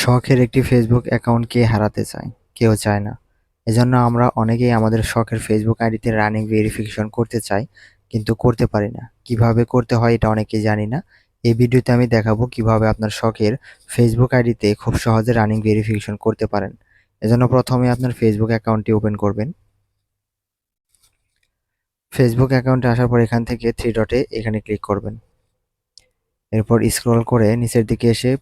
শখের একটি Facebook account কে হারাতে চায়? কেউ চায় না। এজন্য আমরা অনেকেই আমাদের শখের ফেসবুক আইডিতে রানিং ভেরিফিকেশন করতে চাই, কিন্তু করতে পারি না। কিভাবে করতে হয় এটা অনেকেই জানি না। এই ভিডিওতে আমি দেখাবো কিভাবে আপনার শখের ফেসবুক আইডিতে খুব সহজে রানিং ভেরিফিকেশন করতে পারেন। এজন্য প্রথমে আপনার ফেসবুক অ্যাকাউন্টটি ওপেন করবেন। ফেসবুক অ্যাকাউন্টে আসার পর এখান থেকে থ্রি ডটে এখানে ক্লিক করবেন। এরপর স্ক্রল করে নিচের দিকে এসে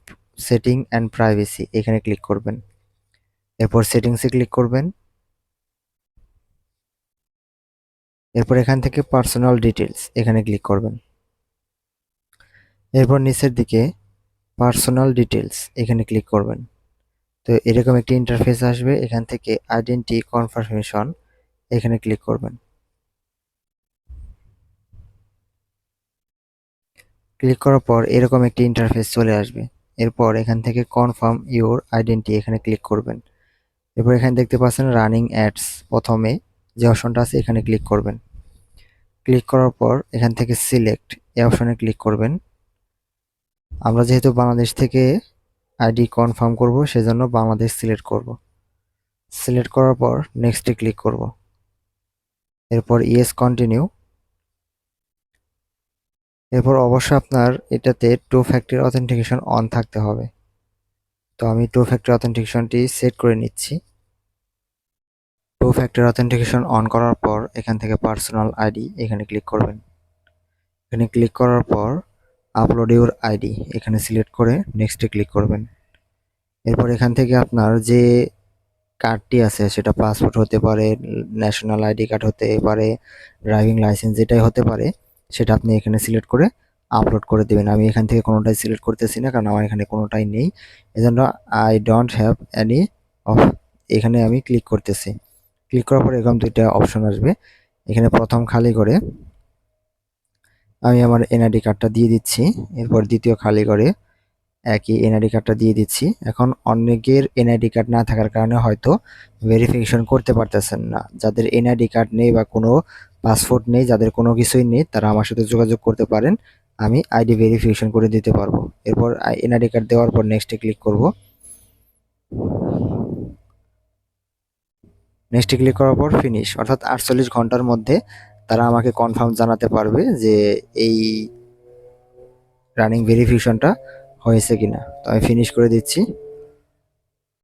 সেটিং অ্যান্ড প্রাইভেসি এখানে ক্লিক করবেন। এরপর সেটিংসে ক্লিক করবেন। এরপর এখান থেকে পার্সোনাল ডিটেলস এখানে ক্লিক করবেন। এরপর নিচের দিকে পার্সোনাল ডিটেলস এখানে ক্লিক করবেন। তো এরকম একটি ইন্টারফেস আসবে। এখান থেকে আইডেন্টি কনফার্মেশন এখানে ক্লিক করবেন। ক্লিক করার পর এরকম একটি ইন্টারফেস চলে আসবে। এরপর এখান থেকে কনফার্ম ইউর আইডেন্টি এখানে ক্লিক করবেন। এরপর এখানে দেখতে পাচ্ছেন রানিং অ্যাডস, প্রথমে যে অপশনটা আছে এখানে ক্লিক করবেন। ক্লিক করার পর এখান থেকে সিলেক্ট এই অপশনে ক্লিক করবেন। আমরা যেহেতু বাংলাদেশ থেকে আইডি কনফার্ম করব, সেজন্য বাংলাদেশ সিলেক্ট করব। সিলেক্ট করার পর নেক্সটে ক্লিক করব। এরপর ইয়েস কন্টিনিউ। এরপর অবশ্যই আপনার এটাতে টু ফ্যাক্টর অথেন্টিকেশন অন থাকতে হবে। তো আমি টু ফ্যাক্টর অথেন্টিকেশনটি সেট করে নিচ্ছি। টু ফ্যাক্টর অথেন্টিকেশন অন করার পর এখান থেকে পার্সোনাল আইডি এখানে ক্লিক করবেন। এখানে ক্লিক করার পর আপলোড ইউর আইডি এখানে সিলেক্ট করে নেক্সটে ক্লিক করবেন। এরপর এখান থেকে আপনার যে কার্ডটি আছে সেটা পাসপোর্ট হতে পারে, ন্যাশনাল আইডি কার্ড হতে পারে, ড্রাইভিং লাইসেন্স, যেটাই হতে পারে সেটা আপনি এখানে সিলেক্ট করে আপলোড করে দেবেন। আমি এখান থেকে কোনোটাই সিলেক্ট করতেছি না, কারণ আমার এখানে কোনোটাই নেই। এজন্য I don't have any of এখানে আমি ক্লিক করতেছি। ক্লিক করার পর এরকম দুইটা অপশন আসবে। এখানে প্রথম খালি করে আমি আমার এনআইডি কার্ডটা দিয়ে দিচ্ছি। এরপর দ্বিতীয় খালি করে একই এনআইডি কার্ডটা দিয়ে দিচ্ছি। এখন অনেকের এনআইডি কার্ড না থাকার কারণে হয়তো ভেরিফিকেশন করতে পারতেছেন না। যাদের এনআইডি কার্ড নেই বা কোনো পাসপোর্ট নেই, যাদের কোনো কিছুই নেই, তারা আমার সাথে যোগাযোগ করতে পারেন। আমি আইডি ভেরিফিকেশন করে দিতে পারবো। এরপর এনআইডি কার্ড দেওয়ার পর নেক্সটে ক্লিক করব। নেক্সটে ক্লিক করার পর ফিনিশ, অর্থাৎ 48 ঘন্টার মধ্যে তারা আমাকে কনফার্ম জানাতে পারবে যে এই রানিং ভেরিফিকেশনটা হয়েছে কিনা। তো আমি ফিনিশ করে দিচ্ছি।